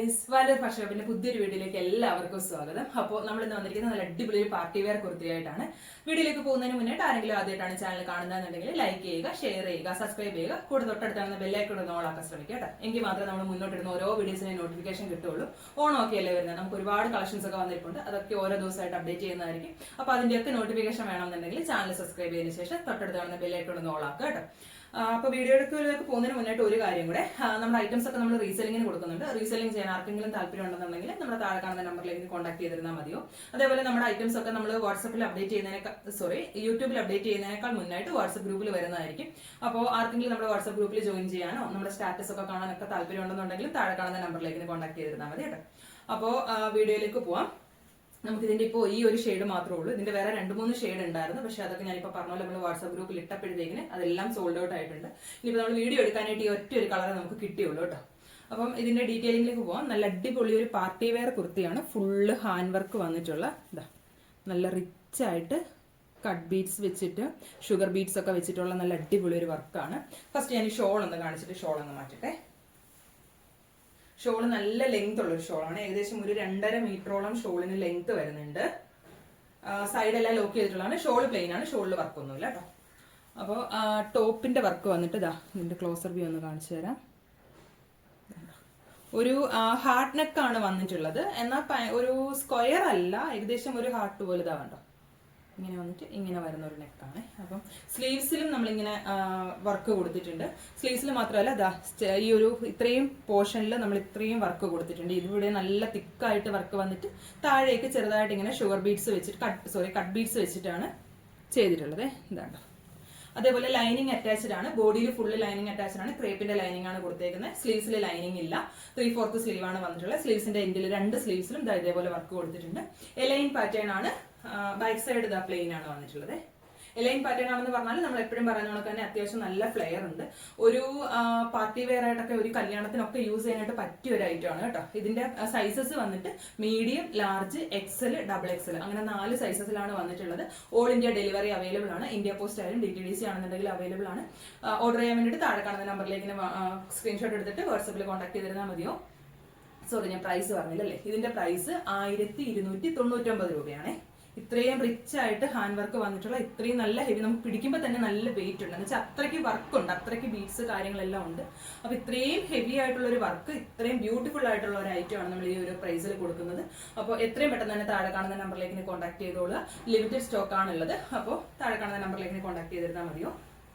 Guys, വാലർ fashion ഷോപ്പിന്റെ പുതിയൊരു വീഡിയോയിലേക്ക് എല്ലാവർക്കും സ്വാഗതം. അപ്പോൾ നമ്മൾ ഇന്ന് വന്നിരിക്കുന്നത് നല്ല അടിപൊളി ഒരു പാർട്ടി വെയർ കുർത്തിയായിട്ടാണ്. വീഡിയോയിലേക്ക് പോകുന്നതിന് മുന്നേ ആരെങ്കിലും ആദ്യമായിട്ടാണ് ചാനൽ കാണുന്നതെന്നുണ്ടെങ്കിൽ ലൈക്ക് ചെയ്യുക, ഷെയർ ചെയ്യുക, സബ്സ്ക്രൈബ് ചെയ്യുക, കൂടെ തൊട്ടടുത്താണ് ബെല്ലൈക്കൺ ഒന്ന് ഓണാക്കാൻ ശ്രമിക്കുക കേട്ടോ. എങ്കിൽ മാത്രമേ നമ്മൾ മുന്നോട്ടിരുന്ന ഓരോ വീഡിയോസിനും നോട്ടിഫിക്കേഷൻ കിട്ടുള്ളൂ. ഓണമൊക്കെ അല്ലേ വരുന്നത്, നമുക്ക് ഒരുപാട് കളക്ഷൻസ് ഒക്കെ വന്നിട്ടുണ്ട്. അതൊക്കെ ഓരോ ദിവസമായിട്ട് അപ്ഡേറ്റ് ചെയ്യുന്നതായിരിക്കും. അപ്പോൾ അതിന്റെയൊക്കെ നോട്ടിഫിക്കേഷൻ വേണമെന്നുണ്ടെങ്കിൽ ചാനൽ സബ്സ്ക്രൈബ് ചെയ്തതിനു ശേഷം തൊട്ടടുത്താണ് ബെല്ലൈക്കൺ ഒന്ന് ഓണാക്കുക കേട്ടോ. അപ്പോൾ വീഡിയോയിലേക്ക് പോകുന്നതിന് മുന്നായിട്ട് ഒരു കാര്യം കൂടെ, നമ്മുടെ ഐറ്റംസ് ഒക്കെ നമ്മൾ റീസെല്ലിങ്ങിന് കൊടുക്കുന്നുണ്ട്. റീസെല്ലിംഗ് ചെയ്യാൻ ആർക്കെങ്കിലും താല്പര്യം ഉണ്ടെന്നുണ്ടെങ്കിൽ നമ്മുടെ താഴെ കാണുന്ന നമ്പറിലേക്ക് കോൺടാക്ട് ചെയ്തിരുന്നാൽ മതിയോ. അതേപോലെ നമ്മുടെ ഐറ്റംസ് ഒക്കെ നമ്മൾ വാട്സപ്പിൽ അപ്ഡേറ്റ് ചെയ്യുന്നതിനേക്കാൾ യൂട്യൂബിൽ അപ്ഡേറ്റ് ചെയ്യുന്നതിനേക്കാൾ മുന്നായിട്ട് വാട്സപ്പ് ഗ്രൂപ്പിൽ വരുന്നതായിരിക്കും. അപ്പോൾ ആർക്കെങ്കിലും നമ്മുടെ വാട്സപ്പ് ഗ്രൂപ്പിൽ ജോയിൻ ചെയ്യാനോ നമ്മുടെ സ്റ്റാറ്റസ് ഒക്കെ കാണാനൊക്കെ താല്പര്യം ഉണ്ടെന്നുണ്ടെങ്കിൽ താഴെ കാണുന്ന നമ്പറിലേക്ക് കോൺടാക്ട് ചെയ്തിരുന്നാൽ മതി കേട്ടോ. അപ്പോൾ വീഡിയോയിലേക്ക് പോവാം. നമുക്ക് ഇതിന്റെ ഇപ്പോൾ ഈ ഒരു ഷെയ്ഡ് മാത്രമേ ഉള്ളൂ. ഇതിന്റെ വേറെ 2-3 ഷെയ്ഡ് ഉണ്ടായിരുന്നു, പക്ഷെ അതൊക്കെ ഞാനിപ്പോൾ പറഞ്ഞ പോലെ നമ്മൾ വാട്സ്ആപ്പ് ഗ്രൂപ്പിൽ ഇട്ടപ്പോഴത്തേക്കിന് അതെല്ലാം സോൾഡ് ഔട്ട് ആയിട്ടുണ്ട്. ഇനിയിപ്പോൾ നമ്മൾ വീഡിയോ എടുക്കാനായിട്ട് ഈ ഒറ്റ ഒരു കളറെ നമുക്ക് കിട്ടിയുള്ളൂ കേട്ടോ. അപ്പം ഇതിന്റെ ഡീറ്റെയിലിംഗിലേക്ക് പോവാം. നല്ല അടിപൊളി ഒരു പാർട്ടി വെയർ കുർത്തിയാണ്. ഫുള്ള് ഹാൻഡ് വർക്ക് വന്നിട്ടുള്ള ഇതാ, നല്ല റിച്ച് ആയിട്ട് കട്ട് ബീഡ്സ് വെച്ചിട്ട് ഷുഗർ ബീഡ്സ് ഒക്കെ വെച്ചിട്ടുള്ള നല്ല അടിപൊളി ഒരു വർക്കാണ്. ഫസ്റ്റ് ഞാൻ ഈ ഷോൾ ഒന്ന് കാണിച്ചിട്ട് ഷോൾ ഒന്ന് മാറ്റട്ടെ. ഷോള് നല്ല ലെങ്ത് ഉള്ള ഒരു ഷോളാണ്. ഏകദേശം ഒരു 2.5 മീറ്ററോളം ഷോളിന് ലെങ്ത് വരുന്നുണ്ട്. സൈഡെല്ലാം ലോക്ക് ചെയ്തിട്ടുള്ളതാണ്. ഷോള് പ്ലെയിൻ ആണ്, ഷോളിൽ വർക്കൊന്നുമില്ല കേട്ടോ. അപ്പോൾ ടോപ്പിന്റെ വർക്ക് വന്നിട്ട് ഇതാ, ഇതിന്റെ ക്ലോസർ വ്യൂ ഒന്ന് കാണിച്ചു തരാം. ഒരു ഹാർട്ട് നെക്കാണ് വന്നിട്ടുള്ളത്. എന്നാൽ ഒരു സ്ക്വയർ അല്ല, ഏകദേശം ഒരു ഹാർട്ട് പോലെ ഇതാ കണ്ടോ, ഇങ്ങനെ വന്നിട്ട് ഇങ്ങനെ വരുന്ന ഒരു നെക്കാണ്. അപ്പം സ്ലീവ്സിലും നമ്മളിങ്ങനെ വർക്ക് കൊടുത്തിട്ടുണ്ട്. സ്ലീവ്സിൽ മാത്രമല്ല, ഈ ഒരു ഇത്രയും പോർഷനിൽ നമ്മൾ ഇത്രയും വർക്ക് കൊടുത്തിട്ടുണ്ട്. ഇതിവിടെ നല്ല തിക്കായിട്ട് വർക്ക് വന്നിട്ട് താഴേക്ക് ചെറുതായിട്ട് ഇങ്ങനെ ഷുഗർ ബീഡ്സ് വെച്ചിട്ട് കട്ട് ബീഡ്സ് വെച്ചിട്ടാണ് ചെയ്തിട്ടുള്ളത്. ഇതാണ്. അതേപോലെ ലൈനിങ് അറ്റാച്ച്ഡ് ആണ്. ബോഡിയിൽ ഫുള്ള് ലൈനിങ് അറ്റാച്ച്ഡ് ആണ്. ക്രേപ്പിന്റെ ലൈനിങ് ആണ് കൊടുത്തേക്കുന്നത്. സ്ലീവ്സിൽ ലൈനിങ് ഇല്ല. 3/4 സ്ലീവ് ആണ് വന്നിട്ടുള്ളത്. സ്ലീവ്സിന്റെ എൻഡിൽ 2 സ്ലീവ്സിലും ഇതേപോലെ വർക്ക് കൊടുത്തിട്ടുണ്ട്. എലൈൻ പാറ്റേൺ ആണ്. ബാക്ക് സൈഡ് ഇതാ പ്ലെയിൻ ആണ് വന്നിട്ടുള്ളത്. എലൈൻ പാറ്റേൺ ആണെന്ന് പറഞ്ഞാൽ നമ്മൾ എപ്പോഴും പറയുന്ന കണക്ക് തന്നെ അത്യാവശ്യം നല്ല ഫ്ലെയർ ഉണ്ട്. ഒരു പാർട്ടി വെയർ ആയിട്ടൊക്കെ ഒരു കല്യാണത്തിനൊക്കെ യൂസ് ചെയ്യാനായിട്ട് പറ്റിയ ഒരു ഐറ്റം ആണ് കേട്ടോ. ഇതിന്റെ സൈസസ് വന്നിട്ട് മീഡിയം, ലാർജ്, എക്സൽ, XXL അങ്ങനെ 4 സൈസസിലാണ് വന്നിട്ടുള്ളത്. ഓൾ ഇന്ത്യ ഡെലിവറി അവൈലബിൾ ആണ്. ഇന്ത്യ പോസ്റ്റ് ആയാലും DTDC ആണെന്നുണ്ടെങ്കിൽ അവൈലബിൾ ആണ്. ഓർഡർ ചെയ്യാൻ വേണ്ടിയിട്ട് താഴെ കാണുന്ന നമ്പറിലേക്ക് സ്ക്രീൻഷോട്ട് എടുത്തിട്ട് വാട്സപ്പിൽ കോൺടാക്ട് ചെയ്തിരുന്നാൽ മതിയോ. സോറി, ഞാൻ പ്രൈസ് പറഞ്ഞില്ലല്ലേ. ഇതിന്റെ പ്രൈസ് 1299 രൂപയാണ്. ഇത്രയും റിച്ച് ആയിട്ട് ഹാൻഡ് വർക്ക് വന്നിട്ടുള്ള ഇത്രയും നല്ല ഹെവി, നമുക്ക് പിടിക്കുമ്പോൾ തന്നെ നല്ല വെയിറ്റ് ഉണ്ട്. എന്ന് വെച്ചാൽ അത്രയ്ക്ക് വർക്ക് ഉണ്ട്, അത്രയ്ക്ക് ബീഡ്സ് കാര്യങ്ങളെല്ലാം ഉണ്ട്. അപ്പൊ ഇത്രയും ഹെവി ആയിട്ടുള്ള ഒരു വർക്ക്, ഇത്രയും ബ്യൂട്ടിഫുൾ ആയിട്ടുള്ള ഒരു ഐറ്റം ആണ് നമ്മൾ ഈ ഒരു പ്രൈസിൽ കൊടുക്കുന്നത്. അപ്പോൾ എത്രയും പെട്ടെന്ന് തന്നെ താഴെ കാണുന്ന നമ്പറിലേക്ക് കോൺടാക്ട് ചെയ്തോളുക. ലിമിറ്റഡ് സ്റ്റോക്ക് ആണുള്ളത്. അപ്പോൾ താഴെ കാണുന്ന നമ്പറിലേക്ക് കോൺടാക്ട് ചെയ്തിരുന്നാൽ മതിയോ.